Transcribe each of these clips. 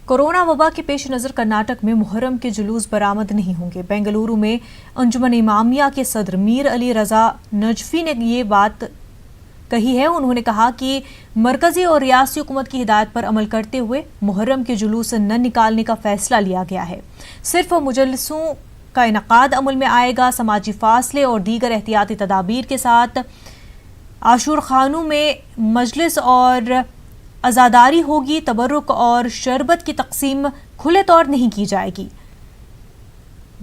Corona وبا کے پیش نظر کرناٹک میں محرم کے جلوس برآمد نہیں ہوں گے۔ بنگلورو میں انجمن امامیہ کے صدر میر علی رضا نجفی نے یہ بات کہی ہے۔ انہوں نے کہا کہ مرکزی اور ریاستی حکومت کی ہدایت پر عمل کرتے ہوئے محرم کے جلوس نہ نکالنے کا فیصلہ لیا گیا ہے۔ صرف مجلسوں کا انعقاد عمل میں آئے گا۔ سماجی فاصلے اور دیگر احتیاطی تدابیر کے ساتھ عاشور خانوں میں مجلس اور عزاداری ہوگی۔ تبرک اور شربت کی تقسیم کھلے طور نہیں کی جائے گی۔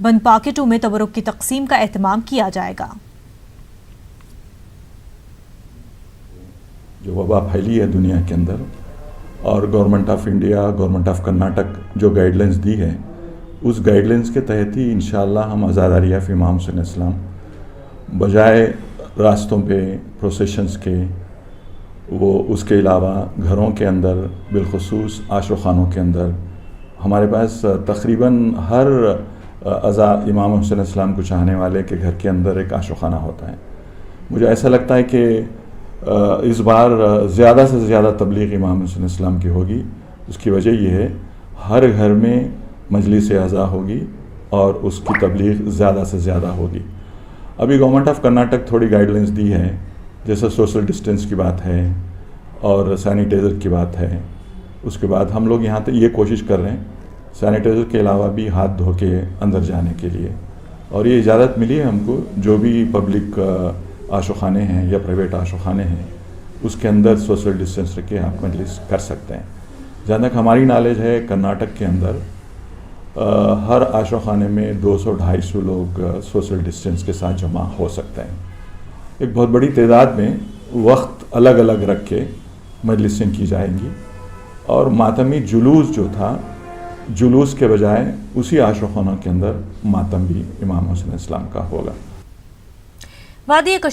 بند پاکٹوں میں تبرک کی تقسیم کا اہتمام کیا جائے گا۔ جو وبا پھیلی ہے دنیا کے اندر اور government of India, government of Karnataka جو گائیڈ لائنز دی ہے، اس گائیڈ لائنز کے تحت ہی انشاءاللہ ہم عزاداری آف امام حسین السلام بجائے راستوں پہ پروسیشنز کے، وہ اس کے علاوہ گھروں کے اندر، بالخصوص عاشور خانوں کے اندر ہمارے پاس تقریباً ہر امام حسین السلام کو چاہنے والے کے گھر کے اندر ایک عاشور خانہ ہوتا ہے۔ مجھے ایسا لگتا ہے کہ اس بار زیادہ سے زیادہ تبلیغ امام حسین السلام کی ہوگی۔ اس کی وجہ یہ ہے ہر گھر میں مجلس عزا ہوگی اور اس کی تبلیغ زیادہ سے زیادہ ہوگی۔ ابھی گورنمنٹ آف کرناٹک تھوڑی گائیڈ لائنز دی ہے، جیسے سوشل ڈسٹینس کی بات ہے اور سینیٹائزر کی بات ہے۔ اس کے بعد ہم لوگ یہاں تک یہ کوشش کر رہے ہیں سینیٹائزر کے علاوہ بھی ہاتھ دھو کے اندر جانے کے لیے، اور یہ اجازت ملی ہے ہم کو جو بھی پبلک عاشور خانے ہیں یا پرائیویٹ عاشور خانے ہیں اس کے اندر سوشل ڈسٹینس رکھ کے آپ مجلس کر سکتے ہیں۔ جہاں تک ہماری نالج ہے کرناٹک کے اندر ہر عاشور خانے میں 200-250 لوگ سوشل ڈسٹینس کے ساتھ جمع ہو سکتے ہیں۔ ایک بہت بڑی تعداد میں وقت الگ الگ رکھ کے مجلسیں کی جائیں گی، اور ماتمی جلوس جو تھا، جلوس کے بجائے اسی عاشور خانوں کے اندر ماتم بھی امام حسین السلام کا ہوگا۔ وادی کشمیر